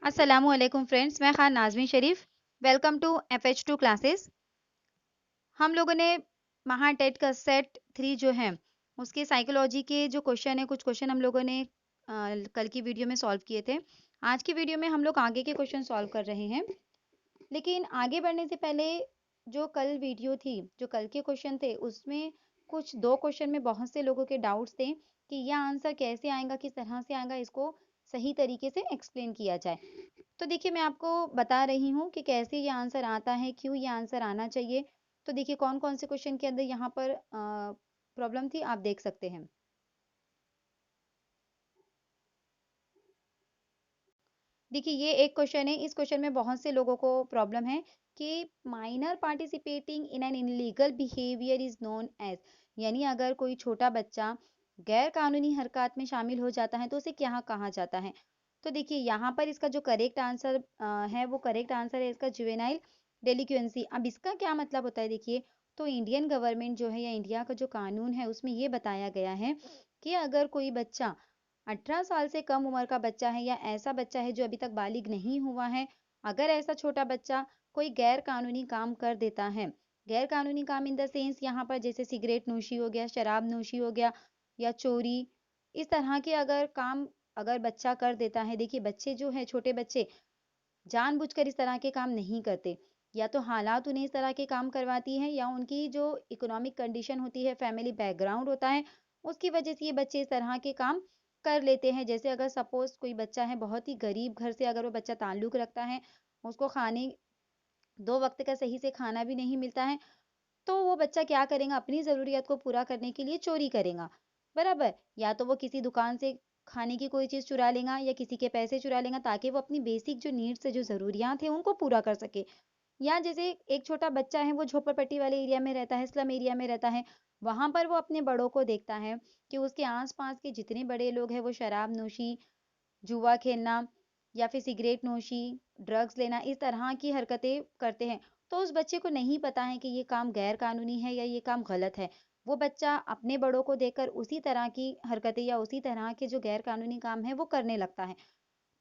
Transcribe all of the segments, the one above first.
अस्सलामुअलैकुम फ्रेंड्स, मैं Khan Nazmeen Sharif. Welcome to FH2 classes. हम लोगों ने महाटेट का सेट 3 जो है उसके साइकोलॉजी के जो क्वेश्चन है, कुछ क्वेश्चन हम लोगों ने कल की वीडियो में सॉल्व किए थे। आज की वीडियो में हम लोग आगे के क्वेश्चन सॉल्व कर रहे हैं। लेकिन आगे बढ़ने से पहले जो कल वीडियो थी, जो कल के क्वेश्चन थे, उसमें कुछ 2 क्वेश्चन में बहुत से लोगों के डाउट्स थे कि यह आंसर कैसे आएगा, किस तरह से आएगा, इसको सही तरीके से एक्सप्लेन किया जाए। तो देखिए, मैं आपको बता रही हूँ कि कैसे ये आंसर आता है, क्यों ये आंसर आना चाहिए। तो देखिए, कौन-कौन से क्वेश्चन के अंदर यहाँ पर प्रॉब्लम थी, आप देख सकते हैं। देखिए, ये एक क्वेश्चन है। इस क्वेश्चन में बहुत से लोगों को प्रॉब्लम है कि minor participating in an illegal behaviour is known as, यानी अगर कोई छोटा बच्चा गैर कानूनी हरकत में शामिल हो जाता है तो उसे क्या कहा जाता है। तो देखिए, यहाँ पर इसका जो करेक्ट आंसर है, वो करेक्ट आंसर है इसका जुवेनाइल डेलिक्वेंसी। अब इसका क्या मतलब होता है, देखिए, तो इंडियन गवर्नमेंट जो है या इंडिया का जो कानून है उसमें ये बताया गया है कि अगर कोई बच्चा 18 साल से कम उम्र का बच्चा है या ऐसा बच्चा है जो अभी तक बालिग नहीं हुआ है, अगर ऐसा छोटा बच्चा कोई गैर कानूनी काम कर देता है, गैर कानूनी काम इन द सेंस यहाँ पर जैसे सिगरेट नोशी हो गया, शराब नोशी हो गया या चोरी, इस तरह के अगर काम अगर बच्चा कर देता है। देखिए, बच्चे जो है, छोटे बच्चे जानबूझकर इस तरह के काम नहीं करते, या तो हालात उन्हें इस तरह के काम करवाती है या उनकी जो इकोनॉमिक कंडीशन होती है, फैमिली बैकग्राउंड होता है, उसकी वजह से ये बच्चे इस तरह के काम कर लेते हैं। जैसे अगर सपोज कोई बच्चा है बहुत ही गरीब घर से, अगर वो बच्चा ताल्लुक रखता है, उसको खाने 2 वक्त का सही से खाना भी नहीं मिलता है, तो वो बच्चा क्या करेगा, अपनी ज़रूरियत को पूरा करने के लिए चोरी करेगा, बराबर? या तो वो किसी दुकान से खाने की कोई चीज़ चुरा लेगा या किसी के पैसे चुरा लेगा ताकि वो अपनी बेसिक जो नीड्स है, जो ज़रूरियात हैं, उनको पूरा कर सके। या जैसे एक छोटा बच्चा है, वो झोपड़पट्टी वाले एरिया में रहता है, स्लम एरिया में रहता है, वहाँ पर वो अपने बड़ों को देखता है कि उसके आस-पास के जितने बड़े लोग हैं, वो शराब नोशी, जुआ खेलना या फिर सिगरेट नोशी, ड्रग्स लेना, इस तरह की हरकतें करते हैं। तो उस बच्चे को नहीं पता है कि ये काम गैर कानूनी है या ये काम गलत है। वो बच्चा अपने बड़ों को देखकर उसी तरह की हरकतें या उसी तरह के जो गैर कानूनी काम है वो करने लगता है।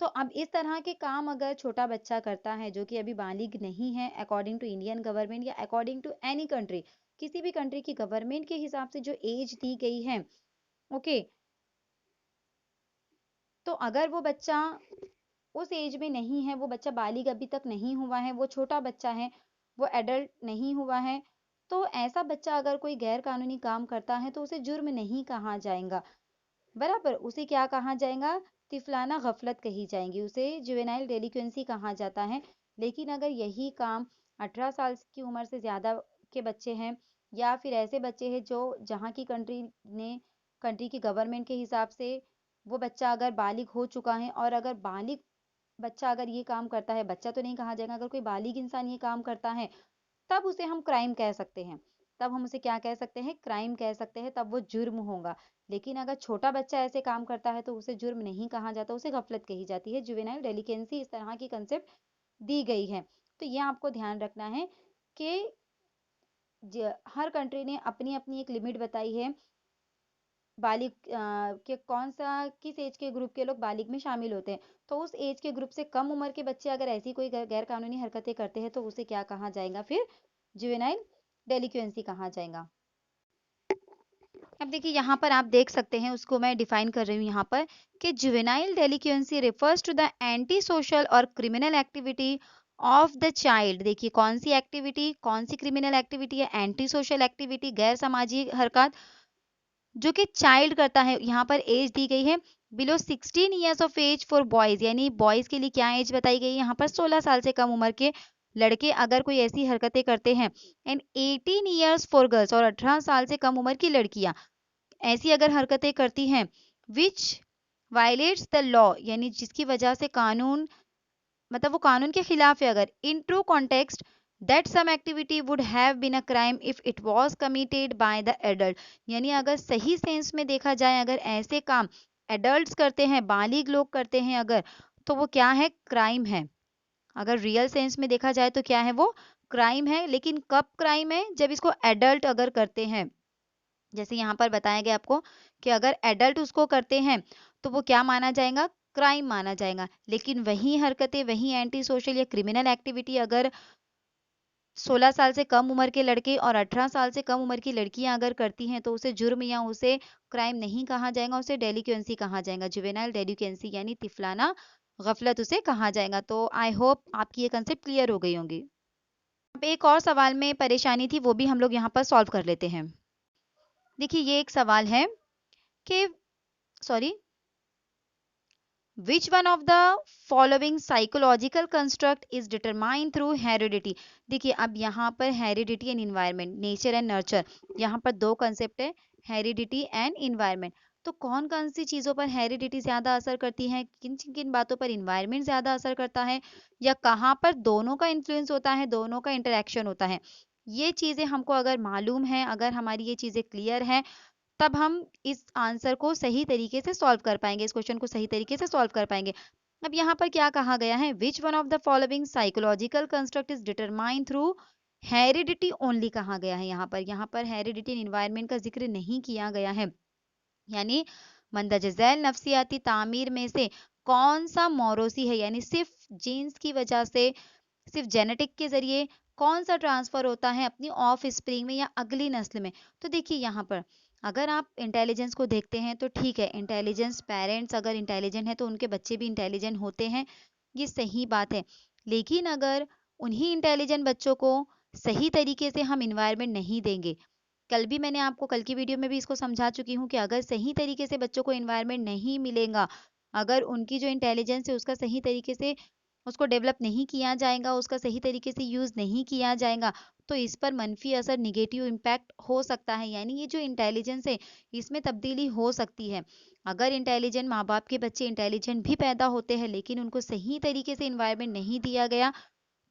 तो अब इस तरह के काम अगर छोटा बच्चा करता है जो कि अभी बालिग नहीं है, अकॉर्डिंग टू इंडियन गवर्नमेंट या अकॉर्डिंग टू एनी कंट्री, किसी भी कंट्री की गवर्नमेंट के हिसाब से जो एज दी गई है, ओके, तो अगर वो बच्चा उस एज में नहीं है, वो बच्चा बालिग अभी तक नहीं हुआ है, वो छोटा बच्चा है, वो एडल्ट नहीं हुआ है, तो ऐसा बच्चा अगर कोई गैर कानूनी काम करता है तो उसे जुर्म नहीं कहा जाएगा, बराबर? उसे क्या कहा जाएगा? तिफलाना गफलत कही जाएगी, उसे जुवेनाइल डेलिक्वेंसी कहा जाता है। लेकिन अगर यही काम 18 साल की उम्र से ज्यादा के बच्चे हैं या फिर ऐसे बच्चे हैं जो जहाँ की कंट्री की गवर्नमेंट के हिसाब से वो बच्चा अगर बालिग हो चुका है, और अगर बालिग बच्चा अगर ये काम करता है, बच्चा तो नहीं कहा जाएगा, अगर कोई बालिग इंसान ये काम करता है, तब उसे हम क्राइम कह सकते हैं। तब हम उसे क्या कह सकते हैं? क्राइम कह सकते हैं, तब वो जुर्म होगा। लेकिन अगर छोटा बच्चा ऐसे काम करता है तो उसे जुर्म नहीं कहा जाता, उसे गफलत कही जाती है। जुवेनाइल डेलिकेंसी इस तरह की कंसेप्ट दी गई है। तो ये आपको ध्यान रखना है कि हर कंट्री ने अपनी अपनी एक लिमिट बताई है बालिग के कौन सा किस एज के ग्रुप के लोग बालिग में शामिल होते हैं। तो उस एज के ग्रुप से कम उम्र के बच्चे अगर ऐसी कोई गैर कानूनी हरकतें करते हैं तो उसे क्या कहा जाएगा? फिर जुवेनाइल डेलिक्वेंसी कहा जाएगा। अब देखिए, यहाँ पर आप देख सकते हैं, उसको मैं डिफाइन कर रही हूँ यहाँ पर कि juvenile delinquency refers to the anti social और criminal activity of the child. देखिए, कौन सी एक्टिविटी, कौन सी क्रिमिनल एक्टिविटी है? एंटी सोशल एक्टिविटी, गैर सामाजिक हरकत जो कि चाइल्ड करता है। यहाँ पर एज दी गई है below 16 years of age for boys, यानी बॉयज के लिए क्या एज बताई गई है यहाँ पर? 16 साल से कम उम्र के लड़के अगर कोई ऐसी हरकतें करते हैं, एंड 18 ईयर्स फॉर गर्ल्स, और 18 साल से कम उम्र की लड़कियां ऐसी अगर हरकतें करती हैं विच वायलेट्स द लॉ, यानी जिसकी वजह से कानून, मतलब वो कानून के खिलाफ है, अगर in true context that some activity would have been a crime if it was committed by the adult, यानी अगर सही सेंस में देखा जाए, अगर ऐसे काम एडल्ट्स करते हैं, बालिग लोग करते हैं अगर, तो वो क्या है? क्राइम है। अगर रियल सेंस में देखा जाए तो क्या है? वो क्राइम है। लेकिन कब क्राइम है? जब इसको एडल्ट अगर करते हैं। जैसे यहाँ पर बताया गया आपको कि अगर एडल्ट उसको करते हैं तो वो क्या माना जाएगा? क्राइम माना जाएगा। लेकिन वही हरकतें, वही एंटी सोशल या क्रिमिनल एक्टिविटी अगर 16 साल से कम उम्र के लड़के और 18 साल से कम उम्र की लड़कियां अगर करती हैं तो उसे जुर्म या उसे क्राइम नहीं कहा जाएगा, उसे डेलिक्वेंसी कहा जाएगा। जुवेनाइल डेलिक्वेंसी यानी तिफलाना गफलत उसे कहा जाएगा। तो आई होप आपकी ये कंसेप्ट क्लियर हो गई होंगी। अब एक और सवाल में परेशानी थी, वो भी हम लोग यहाँ पर सॉल्व कर लेते हैं। देखिए ये एक सवाल है कि sorry, Which one of the following psychological construct is determined through heredity? देखिए अब यहाँ पर heredity and environment, nature and nurture, यहाँ पर दो कंसेप्ट है, heredity and environment। तो कौन कौन सी चीजों पर हेरिडिटी ज्यादा असर करती है, किन किन बातों पर इन्वायरमेंट ज्यादा असर करता है, या कहाँ पर दोनों का इन्फ्लुएंस होता है, दोनों का इंटरेक्शन होता है, ये चीजें हमको अगर मालूम है, अगर हमारी ये चीजें क्लियर है, तब हम इस आंसर को सही तरीके से सॉल्व कर पाएंगे, इस क्वेश्चन को सही तरीके से सॉल्व कर पाएंगे। अब यहाँ पर क्या कहा गया है, which one of the following psychological construct is determined through heredity only कहा गया है। यहाँ पर हेरिडिटी एंड इन्वायरमेंट का जिक्र नहीं किया गया है। यानी मंदजैल नफ्सियाती तामीर में से कौन सा मौरोसी है, यानी सिर्फ जीन्स की वजह से, सिर्फ जेनेटिक के जरिए कौन सा ट्रांसफर होता है अपनी ऑफ स्प्रिंग में या अगली नस्ल में। तो देखिए यहाँ पर अगर आप इंटेलिजेंस को देखते हैं तो ठीक है, इंटेलिजेंस पेरेंट्स अगर इंटेलिजेंट है तो उनके बच्चे भी इंटेलिजेंट होते हैं, ये सही बात है। लेकिन अगर उन्हीं इंटेलिजेंट बच्चों को सही तरीके से हम इन्वायरमेंट नहीं देंगे, कल भी मैंने आपको कल की वीडियो में भी इसको समझा चुकी हूँ कि अगर सही तरीके से बच्चों को इन्वायरमेंट नहीं मिलेगा, अगर उनकी जो इंटेलिजेंस है उसका सही तरीके से उसको डेवलप नहीं किया जाएगा, उसका सही तरीके से यूज नहीं किया जाएगा, तो इस पर मनफी असर, निगेटिव इम्पैक्ट हो सकता है। यानी ये जो इंटेलिजेंस है इसमें तब्दीली हो सकती है। अगर इंटेलिजेंट माँ बाप के बच्चे इंटेलिजेंट भी पैदा होते हैं लेकिन उनको सही तरीके से इन्वायरमेंट नहीं दिया गया,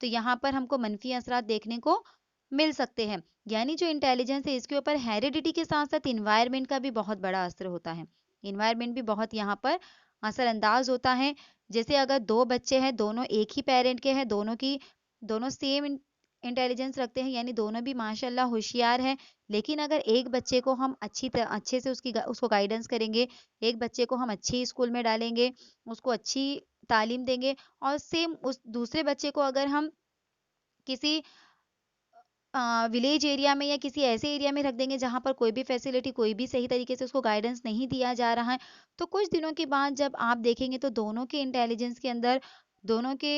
तो यहाँ पर हमको मनफी असरात देखने को मिल सकते हैं। यानी जो इंटेलिजेंस है इसके ऊपर हेरिडिटी के साथ साथ इन्वायरमेंट का भी बहुत बड़ा असर होता है। इन्वायरमेंट भी बहुत यहाँ पर असरअंदाज होता है। जैसे अगर दो बच्चे हैं, दोनों एक ही पेरेंट के हैं, दोनों सेम इंटेलिजेंस रखते हैं, यानी दोनों भी माशाल्लाह होशियार है, लेकिन अगर एक बच्चे को हम अच्छे से उसको गाइडेंस करेंगे, एक बच्चे को हम अच्छी स्कूल में डालेंगे, उसको अच्छी तालीम देंगे, और सेम उस दूसरे बच्चे को अगर हम किसी विलेज एरिया में या किसी ऐसे एरिया में रख देंगे जहाँ पर कोई भी फैसिलिटी, कोई भी सही तरीके से उसको गाइडेंस नहीं दिया जा रहा है, तो कुछ दिनों के बाद जब आप देखेंगे तो दोनों के इंटेलिजेंस के अंदर, दोनों के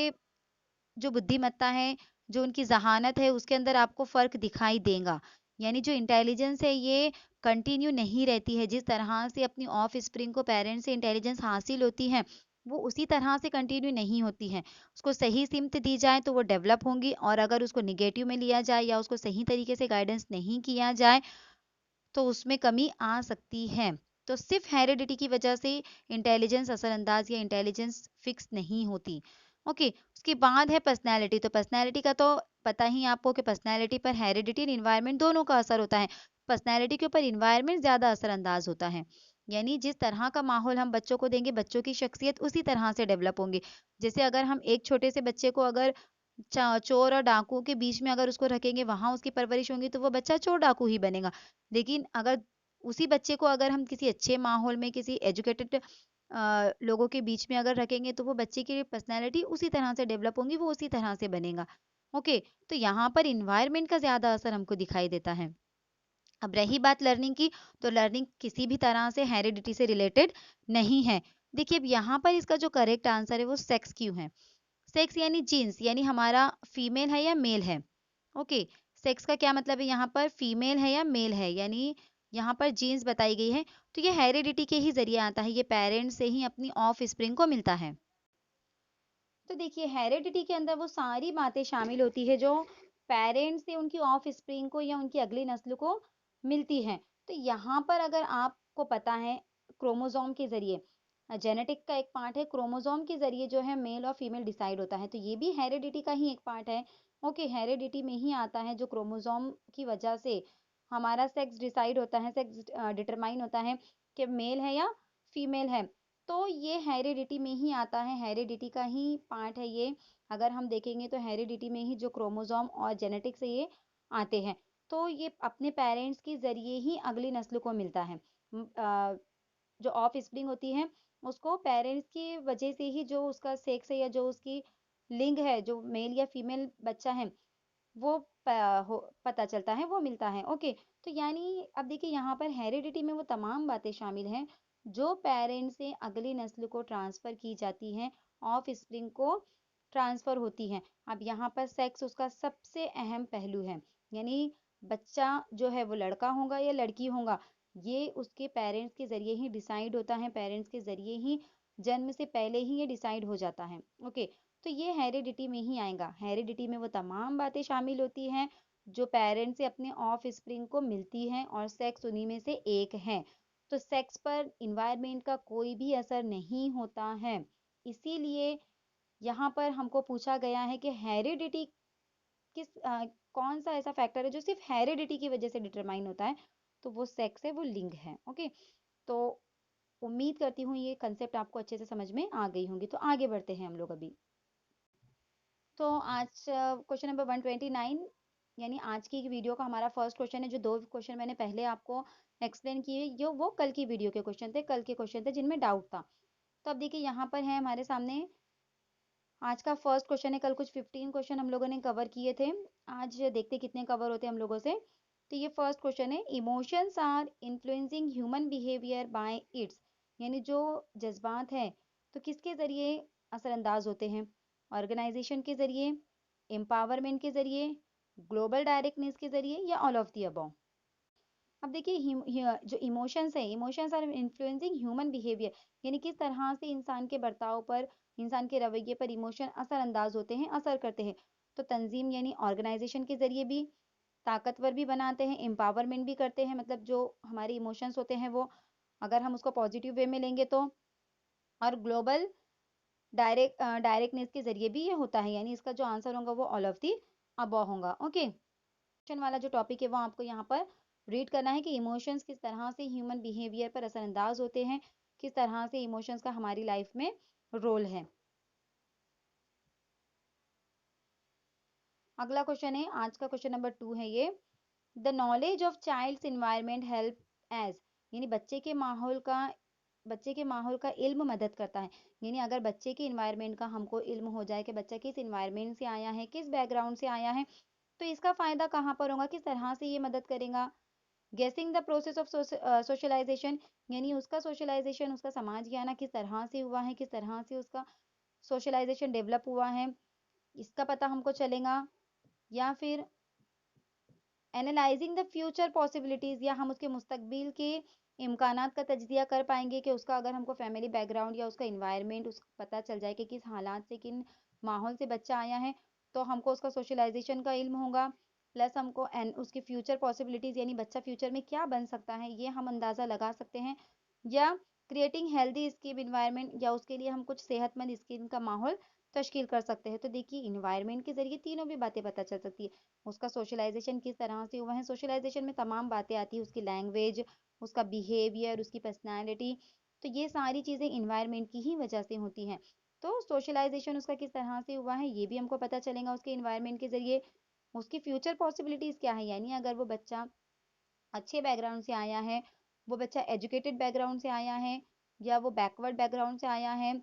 जो बुद्धिमत्ता है, जो उनकी ज़हानत है, उसके अंदर आपको फ़र्क दिखाई देगा। यानी जो इंटेलिजेंस है ये कंटिन्यू नहीं रहती है। जिस तरह से अपनी ऑफ स्प्रिंग को पेरेंट्स से इंटेलिजेंस हासिल होती है, वो उसी तरह से कंटिन्यू नहीं होती है। उसको सही सिमत दी जाए तो वो डेवलप होंगी, और अगर उसको नेगेटिव में लिया जाए या उसको सही तरीके से गाइडेंस नहीं किया जाए तो उसमें कमी आ सकती है। तो सिर्फ हेरिडिटी की वजह से इंटेलिजेंस असरअंदाज या इंटेलिजेंस फिक्स नहीं होती। ओके, उसके बाद है पर्सनैलिटी। तो पर्सनैलिटी का तो पता ही आपको कि पर्सनैलिटी पर हेरिडिटी और इन्वायरमेंट दोनों का असर होता है। पर्सनैलिटी के ऊपर इन्वायरमेंट ज़्यादा असरअंदाज होता है। यानी जिस तरह का माहौल हम बच्चों को देंगे, बच्चों की शख्सियत उसी तरह से डेवलप होंगी। जैसे अगर हम एक छोटे से बच्चे को अगर चोर और डाकू के बीच में अगर उसको रखेंगे, वहां उसकी परवरिश होंगी, तो वो बच्चा चोर डाकू ही बनेगा। लेकिन अगर उसी बच्चे को अगर हम किसी अच्छे माहौल में, किसी एजुकेटेड लोगों के बीच में अगर रखेंगे, तो वो बच्चे की पर्सनैलिटी उसी तरह से डेवलप होंगी, वो उसी तरह से बनेगा। ओके, तो यहाँ पर इन्वायरमेंट का ज्यादा असर हमको दिखाई देता है। अब रही बात लर्निंग की, तो लर्निंग किसी भी तरह से हेरिडिटी से रिलेटेड नहीं है। देखिए अब यहाँ पर इसका जो करेक्ट आंसर है वो सेक्स क्यों है। सेक्स यानी जीन्स, यानी हमारा फीमेल है या मेल है। ओके, सेक्स का क्या मतलब है, यहाँ पर फीमेल है या मेल है, यानी यहाँ पर जीन्स बताई गई है। तो ये हेरिडिटी के ही जरिए आता है, ये पेरेंट्स से ही अपनी ऑफ स्प्रिंग को मिलता है। तो देखिए हेरिडिटी के अंदर वो सारी बातें शामिल होती है जो पेरेंट्स से उनकी ऑफ स्प्रिंग को या उनकी अगली नस्ल को मिलती हैं। तो यहाँ पर अगर आपको पता है, क्रोमोसोम के जरिए, जेनेटिक का एक पार्ट है, क्रोमोसोम के जरिए जो है मेल और फीमेल डिसाइड होता है, तो ये भी हेरिडिटी का ही एक पार्ट है। ओके, हेरिडिटी में ही आता है, जो क्रोमोसोम की वजह से हमारा सेक्स डिसाइड होता है, सेक्स डिटरमाइन होता है कि मेल है या फीमेल है। तो ये हेरिडिटी में ही आता है, हेरिडिटी का ही पार्ट है ये। अगर हम देखेंगे तो हेरिडिटी में ही जो क्रोमोसोम और जेनेटिक से ये आते हैं, तो ये अपने पेरेंट्स के जरिए ही अगली नस्ल को मिलता है। जो ऑफ स्प्रिंग होती है उसको पेरेंट्स की वजह से ही, जो उसका सेक्स है या जो उसकी लिंग है, जो मेल या फीमेल बच्चा है, वो पता चलता है, वो मिलता है। ओके, तो यानी अब देखिए यहाँ पर हेरिडिटी में वो तमाम बातें शामिल हैं जो पेरेंट्स से अगली नस्ल को ट्रांसफर की जाती हैं, ऑफ स्प्रिंग को ट्रांसफर होती हैं। अब यहाँ पर सेक्स उसका सबसे अहम पहलू है, यानी बच्चा जो है वो लड़का होगा या लड़की होगा, ये उसके पेरेंट्स के जरिए ही डिसाइड होता है, पेरेंट्स के जरिए ही जन्म से पहले ही ये डिसाइड हो जाता है। ओके, तो ये हेरिडिटी में ही आएगा। हेरिडिटी में वो तमाम बातें शामिल होती हैं जो पेरेंट्स से अपने ऑफ स्प्रिंग को मिलती हैं, और सेक्स उन्हीं में से एक है। तो सेक्स पर इन्वायरमेंट का कोई भी असर नहीं होता है। इसीलिए यहाँ पर हमको पूछा गया है कि हेरिडिटी कौन सा ऐसा फैक्टर है जो सिर्फ हेरिडिटी की वजह से डिटरमाइन होता है, तो वो सेक्स है, वो लिंग है। ओके, तो उम्मीद करती हूँ ये कंसेप्ट आपको अच्छे से समझ में आ गई होंगी। तो आगे बढ़ते हैं हम लोग अभी। तो आज क्वेश्चन नंबर 129, यानी आज की वीडियो का हमारा फर्स्ट क्वेश्चन है। जो दो क्वेश्चन मैंने पहले आपको एक्सप्लेन किए, जो वो कल की वीडियो के क्वेश्चन थे, कल के क्वेश्चन थे जिनमें डाउट था। तो अब देखिए यहाँ पर है हमारे सामने आज का फर्स्ट क्वेश्चन है। कल कुछ 15 क्वेश्चन हम लोगों ने कवर किए थे, आज देखते कितने कवर होते हैं हम लोगों से। तो ये फर्स्ट क्वेश्चन है, emotions are influencing human behaviour by its, यानी जो जज्बात हैं तो किसके जरिए असरअंदाज होते हैं? ऑर्गेनाइजेशन के जरिए, एम्पावरमेंट के जरिए, ग्लोबल डायरेक्टनेस के जरिए, या ऑल ऑफ दी अबव। अब देखिए जो इमोशंस है, emotions are influencing human behaviour, यानी किस तरह से इंसान के बर्ताव पर, इंसान के रवैये पर इमोशन असरअंदाज होते हैं, असर करते हैं। तो तंजीम यानी ऑर्गेनाइजेशन के जरिए भी, ताकतवर भी बनाते हैं, एम्पावरमेंट भी करते हैं, मतलब जो हमारे इमोशंस होते हैं वो अगर हम उसको पॉजिटिव वे में लेंगे तो, और ग्लोबल डायरेक्टनेस के जरिए भी ये होता है, यानी इसका जो आंसर होगा वो ऑल ऑफ दी अबव होगा। ओके, क्वेश्चन वाला जो टॉपिक है वो आपको यहाँ पर रीड करना है कि इमोशंस किस तरह से ह्यूमन बिहेवियर पर असरअंदाज होते हैं, किस तरह से इमोशंस का हमारी लाइफ में रोल है। अगला क्वेश्चन है, आज का क्वेश्चन नंबर 2 है ये, the knowledge of child's environment help as, यानी बच्चे के माहौल का इल्म मदद करता है। यानी अगर बच्चे के इन्वायरमेंट का हमको इल्म हो जाए कि बच्चा किस इन्वायरमेंट से आया है, किस बैकग्राउंड से आया है, तो इसका फायदा कहाँ पर होगा, किस तरह से ये मदद करेगा? गेसिंग द प्रोसेस ऑफ सोशलाइजेशन, यानी उसका सोशलाइजेशन, उसका समाज ज्ञान किस तरह से हुआ है, किस तरह से उसका सोशलाइजेशन डेवलप हुआ है, इसका पता हमको चलेगा। या फिर एनालाइजिंग द फ्यूचर पॉसिबिलिटीज, या हम उसके मुस्तकबिल के इम्कानात का तज्जिया कर पाएंगे कि उसका अगर हमको फैमिली बैकग्राउंड या उसका इन्वायरमेंट उसका पता चल जाए कि किस हालात से, किन माहौल से बच्चा आया है, तो हमको उसका सोशलाइजेशन का इल्म होगा। प्लस हमको एन उसकी फ्यूचर पॉसिबिलिटीज, यानी बच्चा फ्यूचर में क्या बन सकता है, ये हम अंदाज़ा लगा सकते हैं। या क्रिएटिंग हेल्दी स्किन इन्वायरमेंट, या उसके लिए हम कुछ सेहतमंद स्किन का माहौल तश्कील कर सकते हैं। तो देखिए इन्वायरमेंट के जरिए तीनों भी बातें पता चल सकती है। उसका सोशलाइजेशन किस तरह से हुआ है, सोशलाइजेशन में तमाम बातें आती है, उसकी लैंग्वेज, उसका बिहेवियर, उसकी पर्सनैलिटी, तो ये सारी चीज़ें इन्वायरमेंट की ही वजह से होती हैं। तो सोशलाइजेशन उसका किस तरह से हुआ है ये भी हमको पता चलेगा उसके इन्वायरमेंट के जरिए। उसकी फ्यूचर पॉसिबिलिटीज़ क्या है, यानी अगर वो बच्चा अच्छे बैकग्राउंड से आया है, वो बच्चा एजुकेटेड बैकग्राउंड से आया है, या वो बैकवर्ड बैकग्राउंड से आया है,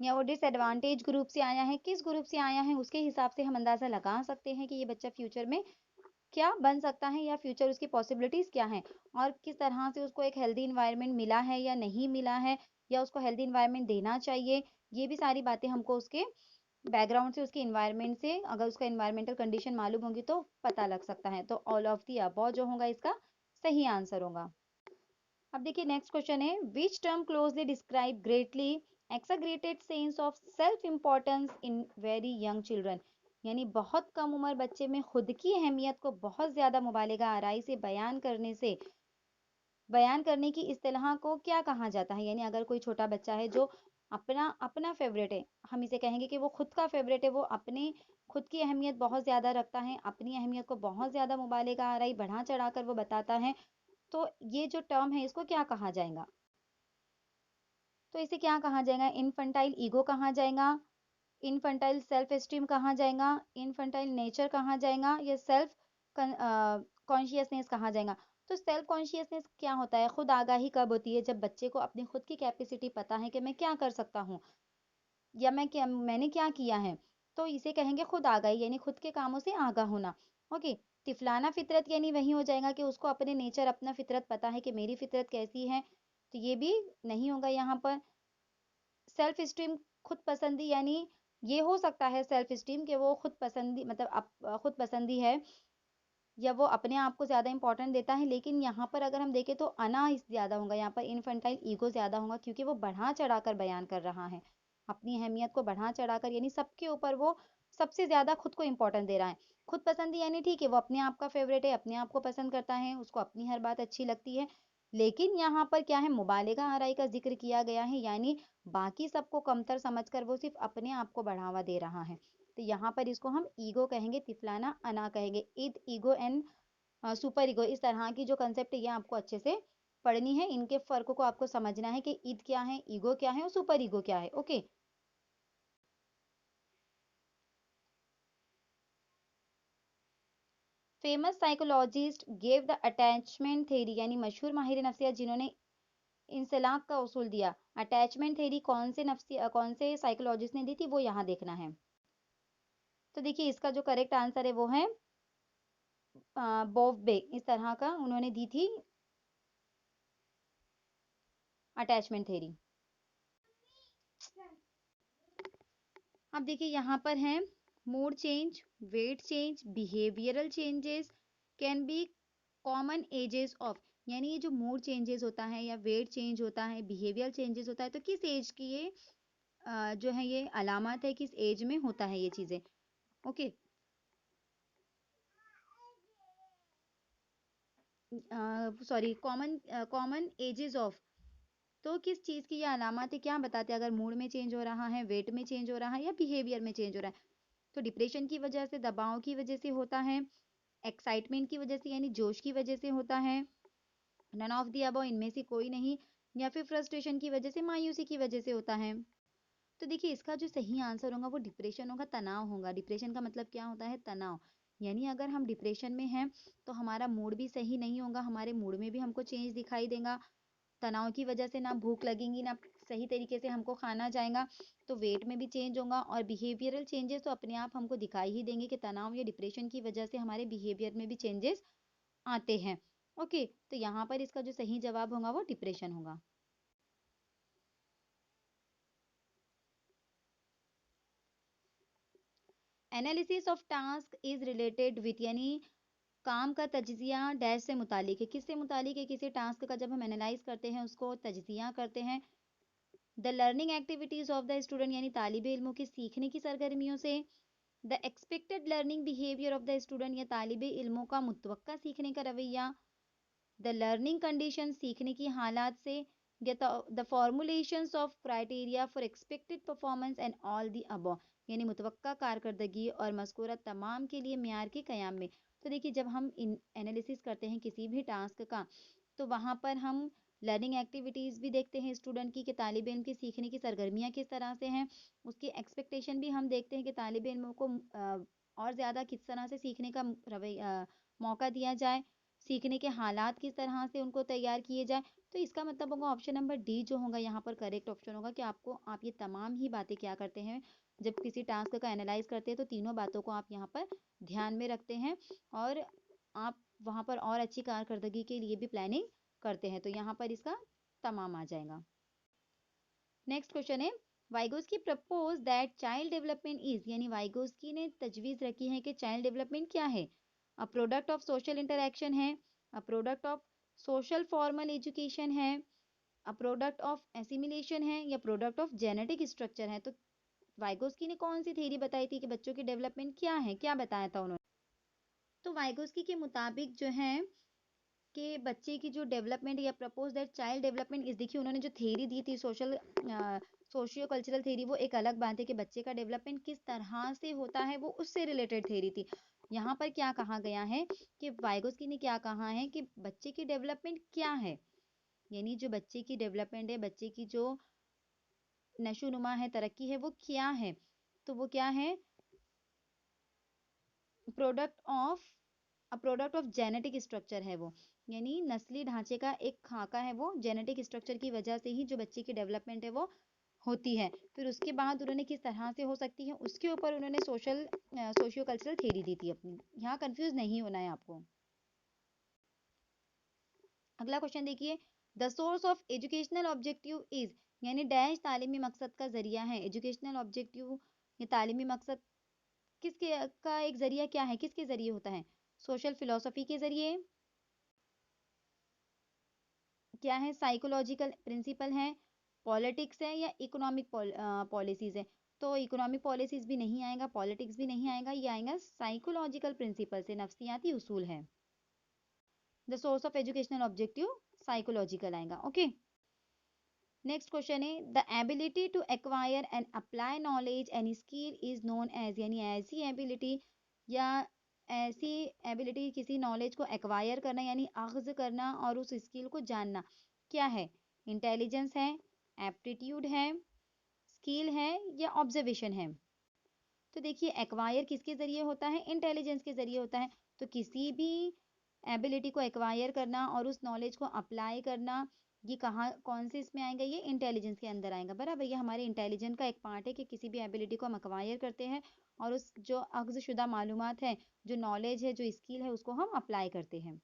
या वो डिसएडवांटेज ग्रुप से आया है, किस ग्रुप से आया है, उसके हिसाब से हम अंदाज़ा लगा सकते हैं कि ये बच्चा फ्यूचर में क्या बन सकता है, या फ्यूचर उसकी पॉसिबिलिटीज़ क्या हैं, और किस तरह से उसको एक हेल्दी इन्वायरमेंट मिला है या नहीं मिला है, या उसको हेल्दी इन्वायरमेंट देना चाहिए। ये भी सारी बातें हमको उसके बैकग्राउंड से, उसके इन्वायरमेंट से, अगर उसका इन्वायरमेंटल कंडीशन मालूम होगी तो पता लग सकता है। तो ऑल ऑफ दी अबव जो होगा इसका सही आंसर होगा। अब देखिए नेक्स्ट क्वेश्चन है, which term closely describe greatly exaggerated sense of self importance in very young children, यानी बहुत कम उम्र बच्चे में खुद की अहमियत को बहुत ज्यादा मुबालिगा आराई से बयान करने की इस्तेलाह को क्या कहा जाता है? यानी अगर कोई छोटा बच्चा है जो अपना अपना फेवरेट है, हम इसे कहेंगे कि वो खुद का फेवरेट है, वो अपने खुद की अहमियत बहुत ज्यादा रखता है, अपनी अहमियत को बहुत ज्यादा मुबालिगा आराई बढ़ा चढ़ा कर वो बताता है, तो ये जो टर्म है इसको क्या कहा जाएगा? तो इसे क्या कहा जाएगा? इनफंटाइल ईगो कहा जाएगा, इनफंटाइल सेल्फ एस्टीम कहा जाएगा, इनफंटाइल नेचर कहा जाएगा, या सेल्फ कॉन्शियसनेस कहा जाएगा। तो सेल्फ कॉन्शियसनेस क्या होता है? खुद आगाही कब होती है? जब बच्चे को अपनी खुद की कैपेसिटी पता है कि मैं क्या कर सकता हूँ या मैंने क्या किया है। तो इसे कहेंगे खुद आगाही, यानी खुद के कामों से आगाह होना। ओके। तिफलाना फितरत यानी वही हो जाएगा कि उसको अपने नेचर, अपना फितरत पता है कि मेरी फितरत कैसी है, तो ये भी नहीं होगा यहाँ पर। सेल्फ स्टीम, खुद पसंदी, यानी ये हो सकता है सेल्फ स्टीम कि वो खुद पसंदी, मतलब खुद पसंदी है या वो अपने आप को ज्यादा इंपॉर्टेंट देता है। लेकिन यहाँ पर अगर हम देखें तो अना ज्यादा होगा, यहाँ पर इनफेंटाइल ईगो ज्यादा होगा, क्योंकि वो बढ़ा चढ़ाकर बयान कर रहा है अपनी अहमियत को, बढ़ा चढ़ाकर, यानी सबके ऊपर वो सबसे ज्यादा खुद को इंपॉर्टेंट दे रहा है। खुद पसंदी यानी ठीक है, वो अपने आप का फेवरेट है, अपने आप को पसंद करता है, उसको अपनी हर बात अच्छी लगती है। लेकिन यहाँ पर क्या है, मुबालिगा आराई का जिक्र किया गया है, यानी बाकी सबको कमतर समझकर वो सिर्फ अपने आप को बढ़ावा दे रहा है। तो यहाँ पर इसको हम ईगो कहेंगे, तिफलाना अना कहेंगे। Eid ego and super ego, इस तरह की जो कंसेप्ट है ये आपको अच्छे से पढ़नी है। इनके फर्क को आपको समझना है कि ईद क्या है, ईगो क्या है और सुपर ईगो क्या है। Okay. Famous psychologist gave the attachment theory, यानी मशहूर माहिर नफ्सियात जिन्होंने इंसलाक का उसूल दिया। अटैचमेंट थ्योरी कौन से साइकोलॉजिस्ट ने दी थी, वो यहाँ देखना है। तो देखिए इसका जो करेक्ट आंसर है वो है बोव्बे, इस तरह का उन्होंने दी थी अटैचमेंट थ्योरी। अब देखिए यहाँ पर है mood change, weight change, behavioural changes can be common ages of, यानी ये जो मूड चेंजेस होता है या वेट चेंज होता है, बिहेवियर चेंजेस होता है, तो किस एज की ये जो है ये अलामत है, किस एज में होता है ये चीजें। Okay. Sorry, common common ages of, तो किस चीज की ये अलामत है, क्या बताते हैं? अगर मूड में चेंज हो रहा है, वेट में चेंज हो रहा है या बिहेवियर में चेंज हो रहा है। तो डिप्रेशन की वजह से, दबाव की वजह से होता है, एक्साइटमेंट की वजह से यानी जोश की वजह से होता है, नन ऑफ दी अबव, इनमें से कोई नहीं, या फिर फ्रस्ट्रेशन की वजह से, मायूसी की वजह से होता है। तो देखिए इसका जो सही आंसर होगा वो डिप्रेशन होगा, तनाव होगा। डिप्रेशन का मतलब क्या होता है? तनाव। यानी अगर हम डिप्रेशन में हैं तो हमारा मूड भी सही नहीं होगा, हमारे मूड में भी हमको चेंज दिखाई देगा। तनाव की वजह से ना भूख लगेगी, ना सही तरीके से हमको खाना जाएगा, तो वेट में भी चेंज होगा। और बिहेवियरल चेंजेस तो अपने आप हमको दिखाई ही देंगे कि तनाव या डिप्रेशन की वजह से हमारे बिहेवियर में भी चेंजेस आते हैं। ओके। तो यहाँ पर इसका जो सही जवाब होगा वो डिप्रेशन होगा। Analysis of task is related with, यानी काम का तज्जिया डैश से मुतालिक है, किससे मुतालिक है? किसी टास्क का जब हम एनालाइज करते हैं, उसको तज्जिया करते हैं। The learning activities of the student, यानी तालिब इल्मों की सीखने की सरगर्मियों से। The expected learning behaviour of the student, या तालिब इल्मों का मुतवक्का सीखने का रवैया। द लर्निंग कंडीशन, सीखने की हालात से। या the formulations of criteria for expected performance and all the above, यानी मुतवक्का कारकर्दगी और मज़कूरा तमाम के लिए मेयार के क़याम में। तो देखिए जब हम इन एनालिसिस करते हैं किसी भी टास्क का, तो वहाँ पर हम लर्निंग एक्टिविटीज़ भी देखते हैं स्टूडेंट की, कि तालिब इल्म की सीखने की सरगर्मियाँ किस तरह से हैं। उसकी एक्सपेक्टेशन भी हम देखते हैं कि तालिब इल्मों को और ज़्यादा किस तरह से सीखने का मौका दिया जाए, सीखने के हालात किस तरह से उनको तैयार किए जाए। तो इसका मतलब होगा ऑप्शन नंबर डी जो होगा यहाँ पर करेक्ट ऑप्शन होगा, कि आपको आप ये तमाम ही बातें क्या करते हैं, जब किसी टास्क का एनालाइज करते हैं तो तीनों बातों को आप यहाँ पर ध्यान में रखते हैं, और आप वहाँ पर और अच्छी कारकर्दगी के लिए भी प्लानिंग करते हैं। तो यहाँ पर इसका तमाम आ जाएगा। नेक्स्ट क्वेश्चन है, Vygotsky propose that child development is, यानी वाइगोस्की ने तजवीज़ रखी है कि चाइल्ड डेवलपमेंट क्या है? A product of social interaction है, a product of social formal education है, अ प्रोडक्ट ऑफ एसिमिलेशन है, या प्रोडक्ट ऑफ जेनेटिक स्ट्रक्चर है। तो वाइगोस्की ने कौन सी थ्योरी बताई थी कि बच्चों की डेवलपमेंट क्या है, क्या बताया था उन्होंने? तो वाइगोस्की के मुताबिक जो है कि बच्चे की जो डेवलपमेंट, या प्रपोज दैट चाइल्ड डेवलपमेंट इस, देखिए उन्होंने जो थ्योरी दी थी सोशियो कल्चरल थ्योरी, वो एक अलग बात है कि बच्चे का डेवलपमेंट किस तरह से होता है वो उससे रिलेटेड थ्योरी थी। यहाँ पर क्या कहा गया है कि वाइगोस्की ने क्या कहा है कि बच्चे की डेवलपमेंट क्या है, यानी जो बच्चे की डेवलपमेंट है, बच्चे की जो नशोनुमा है, तरक्की है, वो क्या है? तो वो क्या है? Product of a product of genetic structure है वो, यानी नस्ली ढांचे का एक खाका है वो, जेनेटिक स्ट्रक्चर की वजह से ही जो बच्चे की डेवलपमेंट है वो होती है। फिर उसके बाद उन्होंने किस तरह से हो सकती है उसके ऊपर उन्होंने सोशियो कल्चरल थ्योरी दी थी अपनी। यहाँ कंफ्यूज नहीं होना है आपको। अगला क्वेश्चन देखिए, the source of educational objective is, यानी डैश तालीमी मकसद का जरिया है। एजुकेशनल ऑब्जेक्टिव या तालीमी मकसद किसके का एक जरिया क्या है, किसके जरिए होता है? सोशल फिलोसफी के जरिए, क्या है, साइकोलॉजिकल प्रिंसिपल है, पॉलिटिक्स है, या इकोनॉमिक पॉलिसीज है? तो इकोनॉमिक पॉलिसीज भी नहीं आएगा, पॉलिटिक्स भी नहीं आएगा, ये आएगा साइकोलॉजिकल प्रिंसिपल से, नफ्सियाती उसूल है। The source of educational objective psychological आएगा। ओके, नेक्स्ट क्वेश्चन है, the ability to acquire and apply knowledge and skill is known as, यानी ऐसी एबिलिटी या ऐसी एबिलिटी किसी नॉलेज को एक्वायर करना यानी अख्ज करना और उस स्किल को जानना, क्या है? इंटेलिजेंस है, एप्टीट्यूड है, स्किल है, या ऑब्जर्वेशन है? तो देखिए एक्वायर किसके जरिए होता है? इंटेलिजेंस के जरिए होता है। तो किसी भी एबिलिटी को एक्वायर करना और उस नॉलेज को अप्लाई करना, ये कहाँ कौन से इसमें आएगा? ये इंटेलिजेंस के अंदर आएगा, बराबर। ये हमारे इंटेलिजेंस का एक पार्ट है कि किसी भी एबिलिटी को हम एक्वायर करते हैं और उस जो अख्ज़ शुदा मालूमात है, जो नॉलेज है, जो स्किल है, उसको हम अप्लाई करते हैं।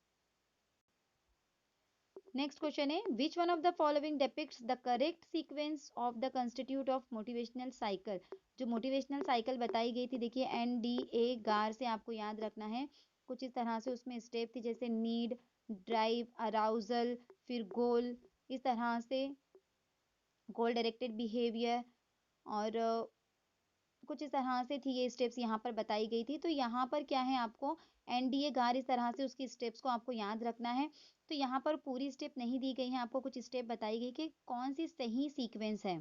नेक्स्ट क्वेश्चन है, which one of the following depicts the correct sequence of the constitute of motivational cycle? जो मोटिवेशनल साइकिल बताई गई थी, देखिए NDA गार से आपको याद रखना है। कुछ इस तरह से उसमें स्टेप थी, जैसे नीड, ड्राइव, अराउजल, फिर गोल, इस तरह से गोल डायरेक्टेड बिहेवियर, और कुछ इस तरह से थी ये स्टेप्स यहाँ पर बताई गई थी। तो यहाँ पर क्या है, आपको NDA गार इस तरह से उसकी स्टेप्स को आपको याद रखना है। तो यहाँ पर पूरी स्टेप नहीं दी गई है, आपको कुछ स्टेप बताई गई कि कौन सी सही सीक्वेंस है।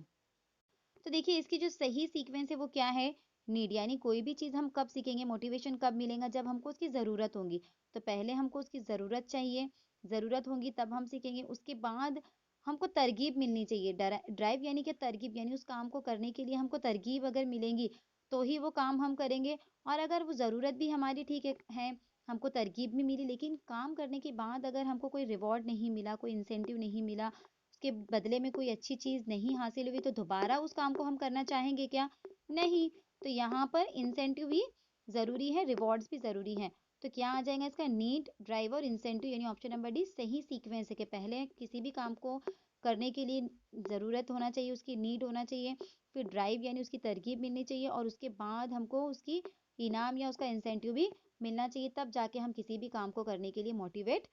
तो देखिए इसकी जो सही सीक्वेंस है वो क्या है? नीड, यानी कोई भी चीज़ हम कब सीखेंगे, मोटिवेशन कब मिलेगा? जब हमको उसकी ज़रूरत होगी। तो पहले हमको उसकी ज़रूरत चाहिए, ज़रूरत होगी तब हम सीखेंगे। उसके बाद हमको तरगीब मिलनी चाहिए। ड्राइव यानी कि तरगीब, यानी उस काम को करने के लिए हमको तरगीब अगर मिलेंगी तो ही वो काम हम करेंगे। और अगर वो ज़रूरत भी हमारी ठीक है, हमको तरगीब भी मिली, लेकिन काम करने के बाद अगर हमको कोई रिवॉर्ड नहीं मिला, कोई इंसेंटिव नहीं मिला, उसके बदले में कोई अच्छी चीज़ नहीं हासिल हुई, तो दोबारा उस काम को हम करना चाहेंगे क्या? नहीं। तो यहाँ पर इंसेंटिव भी ज़रूरी है, रिवॉर्ड्स भी ज़रूरी हैं। तो क्या आ जाएगा इसका? नीड, ड्राइव और इंसेंटिव, यानी ऑप्शन नंबर डी सही सीक्वेंस है कि पहले किसी भी काम को करने के लिए ज़रूरत होना चाहिए, उसकी नीड होना चाहिए, फिर ड्राइव यानी उसकी तरगीब मिलनी चाहिए, और उसके बाद हमको उसकी इनाम या उसका इंसेंटिव भी मिलना चाहिए, तब जाके हम किसी भी काम को करने के लिए मोटिवेट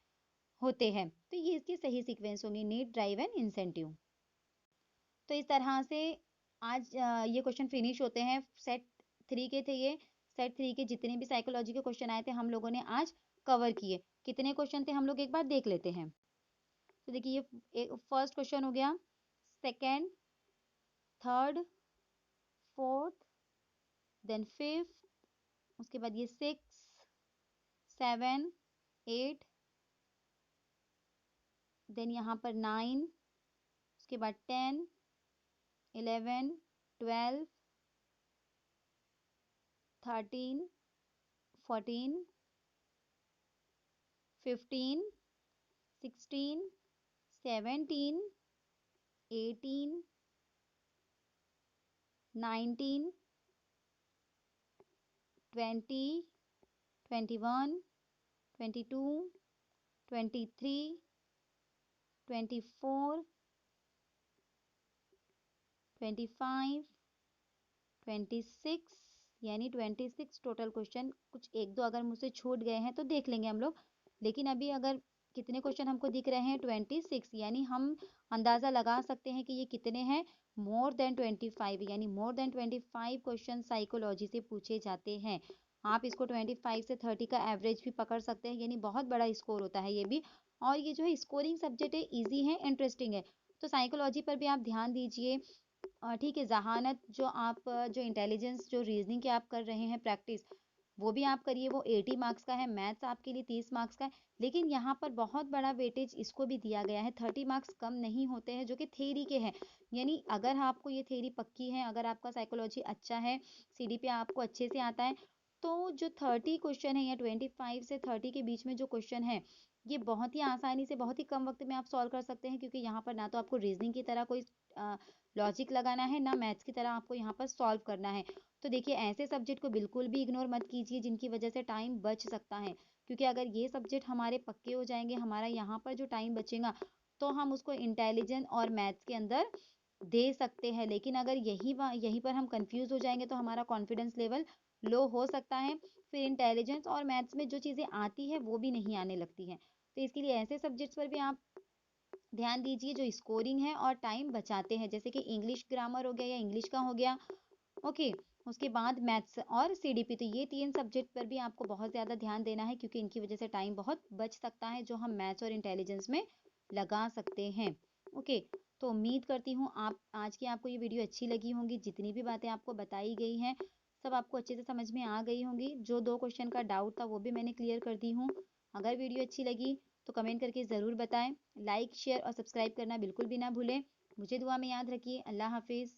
होते हैं। तो ये इसकी सही सीक्वेंस होंगी, नीड, ड्राइव एंड इंसेंटिव। तो इस तरह से आज ये क्वेश्चन फिनिश होते हैं। सेट 3 के थे ये। सेट 3 के जितने भी साइकोलॉजी के क्वेश्चन आए थे हम लोगों ने आज कवर किए। कितने क्वेश्चन थे हम लोग एक बार देख लेते हैं। तो देखिए ये फर्स्ट क्वेश्चन हो गया, second, third, fourth, then fifth, उसके बाद ये 6, 7, 8, देन यहाँ पर 9, उसके बाद 10, 11, 12, 13, 14, 15, 16, 17, 18, 19, 20, 21, 22, 23, 24, 25, 26, यानी 26 टोटल क्वेश्चन। कुछ एक दो अगर मुझसे छूट गए हैं तो देख लेंगे हम लोग, लेकिन अभी अगर कितने क्वेश्चन हमको दिख रहे हैं 26, यानी हम अंदाजा लगा सकते हैं कि ये कितने हैं, मोर देन 25, यानी मोर देन 25 क्वेश्चन साइकोलॉजी से पूछे जाते हैं। आप इसको 25 से 30 का एवरेज भी पकड़ सकते हैं, यानी बहुत बड़ा स्कोर होता है ये भी। और ये जो है स्कोरिंग सब्जेक्ट है, ईजी है, इंटरेस्टिंग है। तो साइकोलॉजी पर भी आप ध्यान दीजिए। ठीक है, ज़हानत जो आप जो इंटेलिजेंस जो रीजनिंग के आप कर रहे हैं प्रैक्टिस, वो भी आप करिए, वो 80 मार्क्स का है। मैथ्स आपके लिए 30 मार्क्स का है, लेकिन यहाँ पर बहुत बड़ा वेटेज इसको भी दिया गया है। 30 मार्क्स कम नहीं होते हैं जो कि थ्योरी के हैं, यानी अगर आपको ये थ्योरी पक्की है, अगर आपका साइकोलॉजी अच्छा है, CDP आपको अच्छे से आता है, तो जो 30 क्वेश्चन है या 25 से 30 के बीच में जो क्वेश्चन है, ये बहुत ही आसानी से बहुत ही कम वक़्त में आप सॉल्व कर सकते हैं, क्योंकि यहाँ पर ना तो आपको रीज़निंग की तरह कोई लॉजिक लगाना है, ना मैथ्स की तरह आपको यहाँ पर सॉल्व करना है। तो देखिए, ऐसे सब्जेक्ट को बिल्कुल भी इग्नोर मत कीजिए जिनकी वज़ह से टाइम बच सकता है, क्योंकि अगर ये सब्जेक्ट हमारे पक्के हो जाएँगे, हमारा यहाँ पर जो टाइम बचेगा, तो हम उसको इंटेलिजेंस और मैथ्स के अंदर दे सकते हैं। लेकिन अगर यहीं पर हम कन्फ्यूज़ हो जाएँगे, तो हमारा कॉन्फिडेंस लेवल लो हो सकता है। फिर इंटेलिजेंस और मैथ्स में जो चीज़ें आती हैं, वो भी नहीं आने लगती हैं। तो इसके लिए ऐसे सब्जेक्ट्स पर भी आप ध्यान दीजिए जो स्कोरिंग है और टाइम बचाते हैं, जैसे कि इंग्लिश ग्रामर हो गया या इंग्लिश का हो गया। ओके, उसके बाद मैथ्स और सीडीपी, तो ये 3 सब्जेक्ट पर भी आपको बहुत ज़्यादा ध्यान देना है, क्योंकि इनकी वज़ह से टाइम बहुत बच सकता है, जो हम मैथ्स और इंटेलिजेंस में लगा सकते हैं। ओके, तो उम्मीद करती हूँ आप आज की आपको ये वीडियो अच्छी लगी होंगी। जितनी भी बातें आपको बताई गई हैं, सब आपको अच्छे से समझ में आ गई होंगी। जो 2 क्वेश्चन का डाउट था, वो भी मैंने क्लियर कर दी हूँ। अगर वीडियो अच्छी लगी, तो कमेंट करके ज़रूर बताएँ। लाइक, शेयर और सब्सक्राइब करना बिल्कुल भी ना भूलें। मुझे दुआ में याद रखिए। अल्लाह हाफ़िज़।